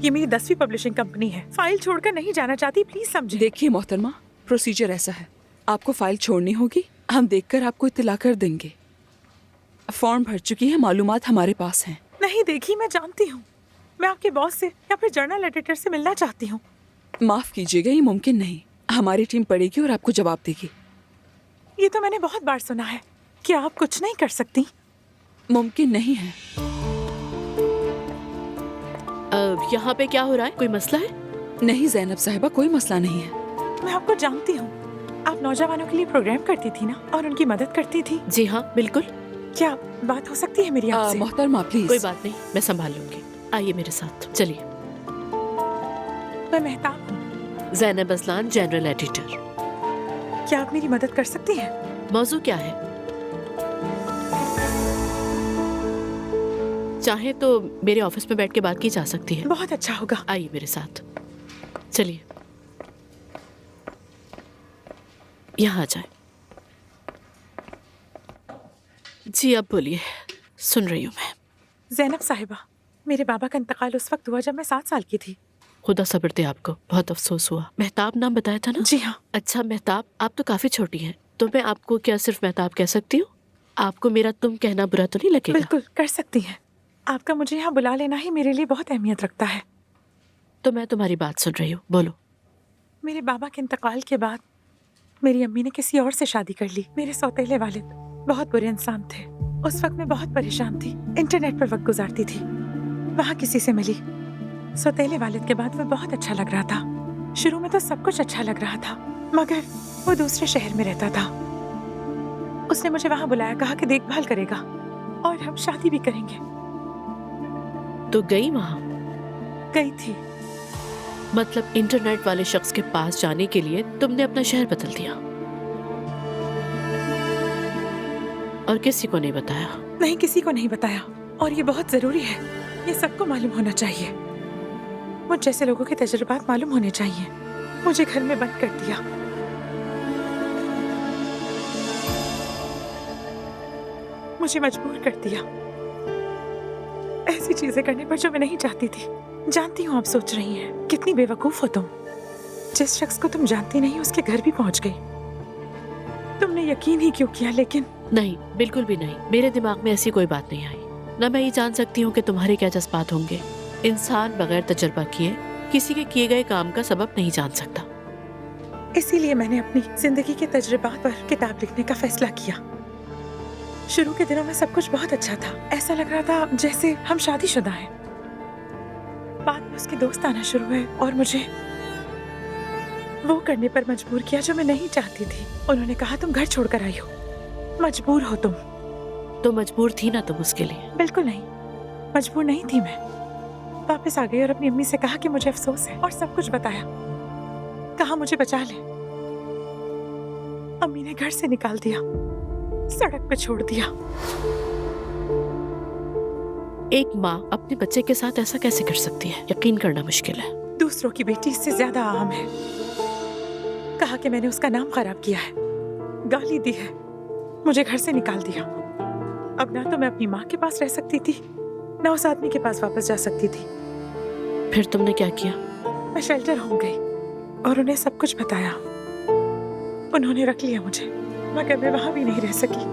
ये मेरी 10वीं पब्लिशिंग कंपनी है, फाइल छोड़कर नहीं जाना चाहती, प्लीज समझे। देखिए मोहतरमा, प्रोसीजर ऐसा है, आपको फाइल छोड़नी होगी, हम देखकर आपको इत्तला कर देंगे। फॉर्म भर चुकी है, मालूमात हमारे पास हैं। नहीं देखी, मैं जानती हूँ। मैं आपके बॉस से या फिर जर्नल एडिटर से मिलना चाहती हूँ। माफ कीजिएगा, ये मुमकिन नहीं। हमारी टीम पढ़ेगी और आपको जवाब देगी। ये तो मैंने बहुत बार सुना है। क्या आप कुछ नहीं कर सकती? मुमकिन नहीं है। यहाँ पे क्या हो रहा है? कोई मसला है? नहीं जैनब साहिबा, कोई मसला नहीं है। मैं आपको जानती हूँ, आप नौजवानों के लिए प्रोग्राम करती थी ना, और उनकी मदद करती थी। जी हाँ बिल्कुल। क्या बात हो सकती है मेरी आपसे? मोहतरमा प्लीज। कोई बात नहीं, मैं संभाल लूंगी। आइए मेरे साथ, चलिए। मैं मेहताब हूँ, ज़ैनब असलान, जनरल एडिटर। क्या आप मेरी मदद कर सकती हैं? मौजू क्या है? चाहे तो मेरे ऑफिस में बैठ के बात की जा सकती है। बहुत अच्छा होगा। आइए मेरे साथ, चलिए। यहाँ आ जाए। जी अब बोलिए, सुन रही हूँ मैं। ज़ैनब साहिबा, मेरे बाबा का इंतकाल उस वक्त हुआ जब मैं 7 साल की थी। खुदा सब्र दे आपको, बहुत अफसोस हुआ। मेहताब नाम बताया था ना? जी हाँ। अच्छा मेहताब, आप तो काफी छोटी हैं, तो मैं आपको क्या सिर्फ मेहताब कह सकती हूँ? आपको मेरा तुम कहना बुरा तो नहीं लगेगा? बिल्कुल कर सकती हैं। आपका मुझे यहाँ बुला लेना ही मेरे लिए बहुत अहमियत रखता है। तो मैं तुम्हारी बात सुन रही हूँ, बोलो। मेरे बाबा के इंतकाल के बाद मेरी अम्मी ने किसी और से शादी कर ली। मेरे सौतेले वालिद बहुत बुरे इंसान थे। उस वक्त मैं बहुत परेशान थी, इंटरनेट पर वक्त गुजारती थी, वहाँ किसी से मिली। सौतेले वालिद के बाद वो बहुत अच्छा लग रहा था। शुरू में तो सब कुछ अच्छा लग रहा था, मगर वो दूसरे शहर में रहता था। उसने मुझे वहाँ बुलाया, कहा कि देखभाल करेगा और हम शादी भी करेंगे। तो गई वहाँ? गई थी। मतलब इंटरनेट वाले शख्स के पास जाने के लिए तुमने अपना शहर बदल दिया और किसी को नहीं बताया? नहीं, किसी को नहीं बताया, और ये बहुत जरूरी है। ये सबको मालूम होना चाहिए। मुझ जैसे लोगों के तजुर्बात मालूम होने चाहिए। मुझे घर में बंद कर दिया। मुझे मजबूर कर दिया ऐसी चीजें करने पर जो मैं नहीं चाहती थी। जानती हूँ आप सोच रही हैं, कितनी बेवकूफ हो तुम। जिस शख्स को तुम जानती नहीं उसके घर भी पहुंच गई। तुमने यकीन ही क्यों किया? लेकिन नहीं, बिल्कुल भी नहीं। मेरे दिमाग में ऐसी कोई बात नहीं आई। न मैं ये जान सकती हूँ कि तुम्हारे क्या जज्बात होंगे। इंसान बगैर तजुर्बा किए किसी के किए गए काम का सबब नहीं जान सकता। इसीलिए मैंने अपनी जिंदगी के तजुर्बात पर किताब लिखने का फैसला किया। शुरू के दिनों में सब कुछ बहुत अच्छा था। ऐसा लग रहा था जैसे हम शादीशुदा हैं। बाद में उसके दोस्त आना शुरू हुए और मुझे वो करने पर मजबूर किया जो मैं नहीं चाहती थी। उन्होंने कहा तुम घर छोड़कर आई हो, मजबूर हो तुम। तो मजबूर थी ना तुम उसके लिए? बिल्कुल नहीं, मजबूर नहीं थी मैं। वापस आ गई और अपनी अम्मी से कहा कि मुझे अफसोस है और सब कुछ बताया। कहा मुझे बचा ले। अम्मी ने घर से निकाल दिया, सड़क पे छोड़ दिया। एक माँ अपने बच्चे के साथ ऐसा कैसे कर सकती है? यकीन करना मुश्किल है। दूसरों की बेटी इससे ज्यादा आम है। कहा कि मैंने उसका नाम खराब किया है, गाली दी है, मुझे घर से निकाल दिया। अब ना तो मैं अपनी माँ के पास रह सकती थी, ना उस आदमी के पास वापस जा सकती थी। फिर तुमने क्या किया? मैं शेल्टर होम गई और उन्हें सब कुछ बताया। उन्होंने रख लिया मुझे, मगर मैं वहां भी नहीं रह सकी।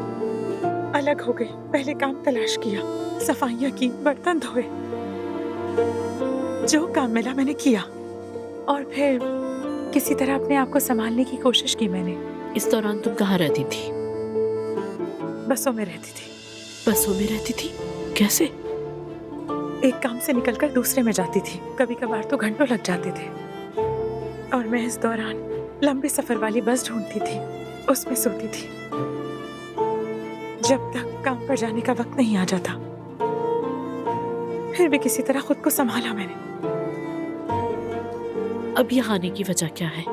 अलग हो गई। पहले काम तलाश किया, सफाइयां की, बर्तन धोए, जो काम मिला मैंने किया। और फिर किसी तरह अपने आप को संभालने की कोशिश की मैंने। इस दौरान तुम कहाँ रहती थी? बसों में रहती थी। बसों में रहती थी? कैसे? एक काम से निकलकर दूसरे में जाती थी। कभी कभार तो घंटों लग जाते थे। और मैं इस दौरान लंबे सफर वाली बस ढूंढती थी, उसमें सोती थी, जब तक काम पर जाने का वक्त नहीं आ जाता। फिर भी किसी तरह खुद को संभाला मैंने। अब यहाँ आने की वजह क्या है?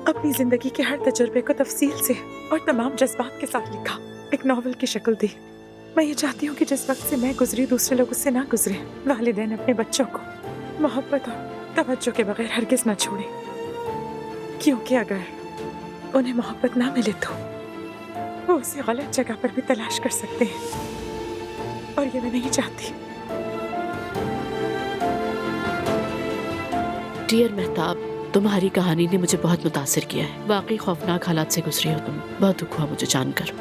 अपनी जिंदगी के हर तजुर्बे को तफसील से और तमाम जज्बात के साथ लिखा, एक नॉवल की शक्ल दी। मैं ये चाहती हूँ कि जिस वक्त से मैं गुजरी दूसरे लोग उससे ना गुजरे। वालिदैन अपने बच्चों को मोहब्बत और तवज्जो के बगैर हरगिज ना छोड़े, क्योंकि अगर उन्हें मोहब्बत ना मिले तो वो उसे गलत जगह पर भी तलाश कर सकते हैं, और ये मैं नहीं चाहती। डियर मेहताब, तुम्हारी कहानी ने मुझे बहुत मुतासिर किया है। वाकई खौफनाक हालात से गुजरी हो तुम। बहुत दुख हुआ मुझे जानकर।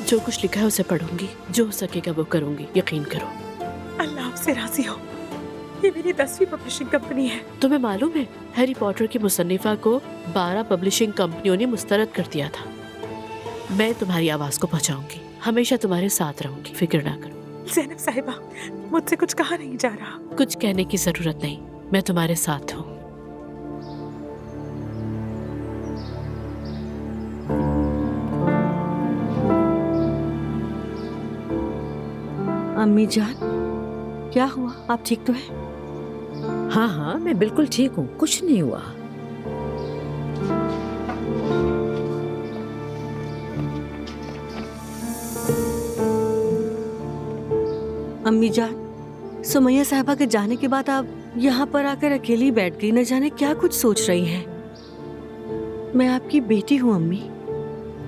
जो कुछ लिखा है उसे पढ़ूंगी, जो हो सकेगा वो करूंगी, यकीन करो। अल्लाह आपसे राजी हो। ये मेरी 10वीं पब्लिशिंग कंपनी है। तुम्हें मालूम है, हैरी पॉटर की मुसन्निफा को 12 पब्लिशिंग कंपनियों ने मुस्तरद कर दिया था। मैं तुम्हारी आवाज को पहुंचाऊंगी, हमेशा तुम्हारे साथ रहूंगी, फिक्र ना करो। ज़ैनब साहिबा, मुझसे कुछ कहा नहीं जा रहा। कुछ कहने की जरूरत नहीं, मैं तुम्हारे साथ हूँ। अम्मी जान, क्या हुआ? आप ठीक तो हैं? हाँ हाँ, मैं बिल्कुल ठीक हूँ, कुछ नहीं हुआ। अम्मी जान, सुमैया साहिबा के जाने के बाद आप यहाँ पर आकर अकेली बैठ गई, न जाने क्या कुछ सोच रही हैं। मैं आपकी बेटी हूँ अम्मी,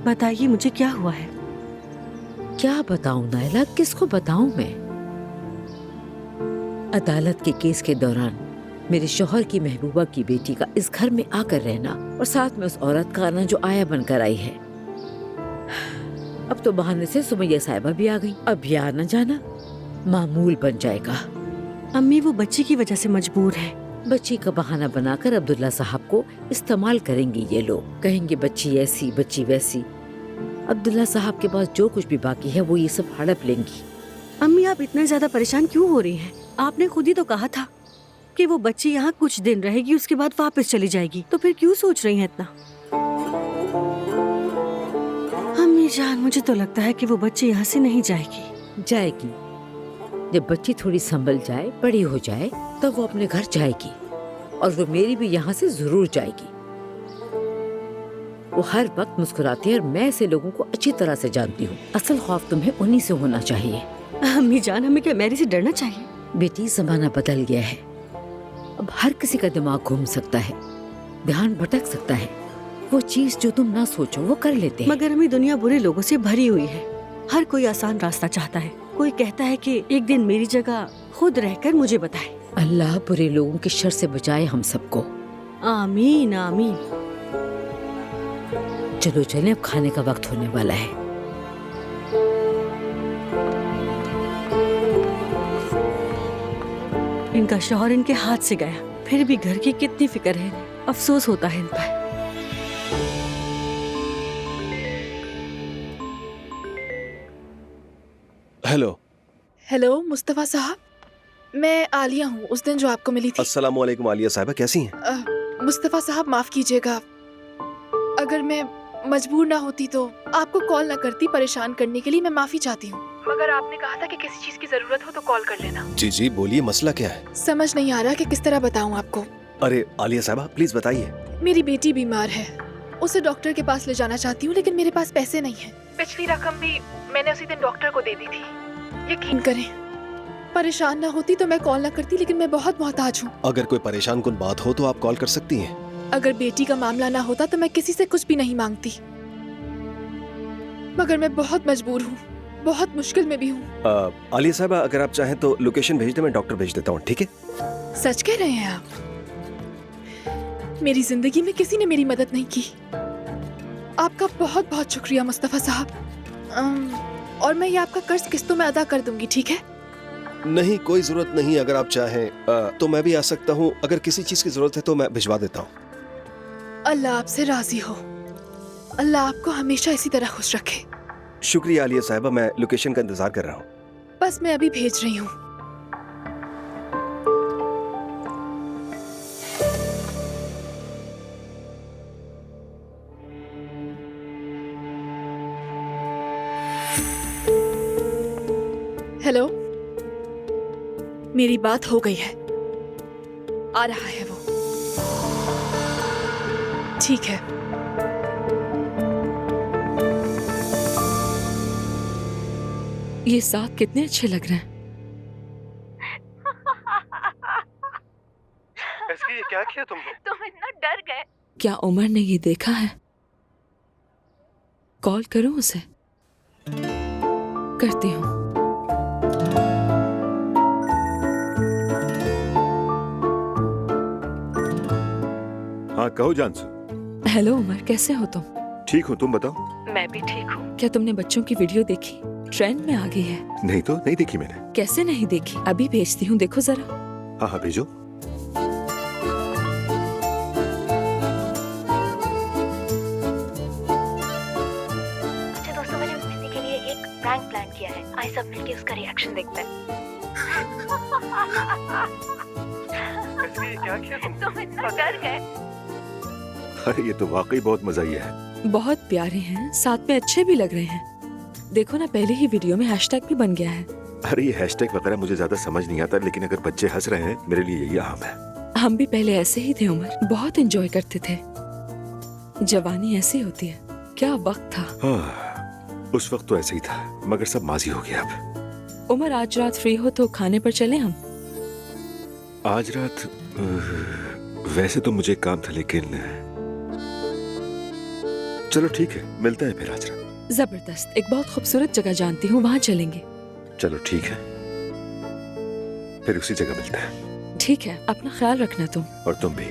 बताइए मुझे क्या हुआ है? क्या बताऊं नायला, किसको बताऊं मैं? अदालत के केस के दौरान मेरे शौहर की महबूबा की बेटी का इस घर में आकर रहना और साथ में उस औरत का आना जो आया बनकर आई है। अब तो बहाने से सुमैया साहिबा भी आ गई। अब ये आना जाना मामूल बन जाएगा। अम्मी, वो बच्ची की वजह से मजबूर है। बच्ची का बहाना बनाकर अब्दुल्ला साहब को इस्तेमाल करेंगे ये लोग। कहेंगे बच्ची ऐसी, बच्ची वैसी। अब्दुल्ला साहब के पास जो कुछ भी बाकी है वो ये सब हड़प लेंगी। अम्मी, आप इतने ज्यादा परेशान क्यों हो रही हैं? आपने खुद ही तो कहा था कि वो बच्ची यहाँ कुछ दिन रहेगी, उसके बाद वापस चली जाएगी। तो फिर क्यों सोच रही हैं इतना? अम्मी जान, मुझे तो लगता है कि वो बच्ची यहाँ से नहीं जाएगी। जाएगी। जब बच्ची थोड़ी संभल जाए, बड़ी हो जाए, तब वो अपने घर जाएगी और वो मेरी भी यहाँ से जरूर जाएगी। वो हर वक्त मुस्कुराती है और मैं ऐसे लोगों को अच्छी तरह से जानती हूँ। असल खौफ तुम्हें उन्हीं से होना चाहिए। अम्मी जान, हमें क्या मैरी से डरना चाहिए? बेटी, जमाना बदल गया है। अब हर किसी का दिमाग घूम सकता है, ध्यान भटक सकता है। वो चीज जो तुम ना सोचो वो कर लेते हैं। मगर हमें दुनिया बुरे लोगों से भरी हुई है। हर कोई आसान रास्ता चाहता है। कोई कहता है कि एक दिन मेरी जगह खुद रहकर मुझे बताए। अल्लाह बुरे लोगों की शर से बचाए हम सबको। आमीन आमीन। चलो चलें, अब खाने का वक्त होने वाला है। इनका शौहर इनके हाथ से गया, फिर भी घर की कितनी फिक्र है। अफसोस होता है इन पर। हेलो। हेलो मुस्तफा साहब, मैं आलिया हूँ, उस दिन जो आपको मिली थी। अस्सलाम वालेकुम आलिया साहिबा, कैसी हैं? मुस्तफा साहब माफ कीजिएगा, अगर मैं मजबूर ना होती तो आपको कॉल ना करती परेशान करने के लिए। मैं माफी चाहती हूँ, मगर आपने कहा था कि किसी चीज की जरूरत हो तो कॉल कर लेना। जी जी बोलिए, मसला क्या है? समझ नहीं आ रहा कि किस तरह बताऊँ आपको। अरे आलिया साहबा प्लीज बताइए। मेरी बेटी बीमार है, उसे डॉक्टर के पास ले जाना चाहती हूँ, लेकिन मेरे पास पैसे नहीं है। पिछली रकम भी मैंने उसी दिन डॉक्टर को दे दी थी। यकीन करें, परेशान ना होती तो मैं कॉल ना करती, लेकिन मैं बहुत मोहताज हूँ। अगर कोई परेशान कुन बात हो तो आप कॉल कर सकती हैं। अगर बेटी का मामला ना होता तो मैं किसी से कुछ भी नहीं मांगती, मगर मैं बहुत मजबूर हूँ, बहुत मुश्किल में भी हूँ। आलिया साहबा अगर आप चाहें तो लोकेशन भेज दें, मैं डॉक्टर भेज देता हूँ, ठीक है? सच कह रहे हैं आप? मेरी जिंदगी में किसी ने मेरी मदद नहीं की। आपका बहुत बहुत शुक्रिया मुस्तफा साहब। और मैं ये आपका कर्ज किस्तों में अदा कर दूंगी, ठीक है? नहीं कोई जरूरत नहीं, अगर आप चाहें तो मैं भी आ सकता हूँ। अगर किसी चीज की जरूरत है तो मैं भिजवा देता हूँ। अल्लाह आपसे राजी हो। अल्लाह आपको हमेशा इसी तरह खुश रखे। शुक्रिया आलिया साहबा, मैं लोकेशन का इंतजार कर रहा हूँ। बस मैं अभी भेज रही हूँ। हेलो, मेरी बात हो गई है, आ रहा है वो। ठीक है। ये साथ कितने अच्छे लग रहे हैं। ये क्या किया तुमने? तुम इतना डर गए। क्या उमर ने ये देखा है? कॉल करूं उसे? करती हूँ। हाँ कहो जानसू। हेलो उमर, कैसे हो तुम? ठीक हूँ, तुम बताओ। मैं भी ठीक हूँ। क्या तुमने बच्चों की वीडियो देखी? ट्रेंड में आ गई है। नहीं तो नहीं देखी मैंने। कैसे नहीं देखी? अभी भेजती हूँ, देखो जरा। हाँ हाँ भेजो। अच्छा दोस्तों, मैंने मेहंदी के लिए एक प्रैंक प्लान किया है। आइए सब मिलके उसका रिएक्शन देखते हैं। क्या किया तुम इतना डर गए। अरे ये तो वाकई बहुत मजाई है। बहुत प्यारे हैं, साथ में अच्छे भी लग रहे हैं। देखो ना, पहले ही वीडियो में हैशटैग भी बन गया है। अरे ये हैशटैग वगैरह मुझे ज्यादा समझ नहीं आता, लेकिन अगर बच्चे हंस रहे हैं मेरे लिए यही आम है। हम भी पहले ऐसे ही थे उमर, बहुत एंजॉय करते थे। जवानी ऐसी होती है। क्या वक्त था। हाँ, उस वक्त तो ऐसे ही था, मगर सब माजी हो गया अब। उमर आज रात फ्री हो तो खाने पर चले हम? आज रात वैसे तो मुझे काम था, लेकिन चलो ठीक है, मिलता है फिर आज रात। जबरदस्त, एक बहुत खूबसूरत जगह जानती हूँ, वहाँ चलेंगे। चलो ठीक है, फिर उसी जगह मिलते हैं। ठीक है, अपना ख्याल रखना तुम। और तुम भी।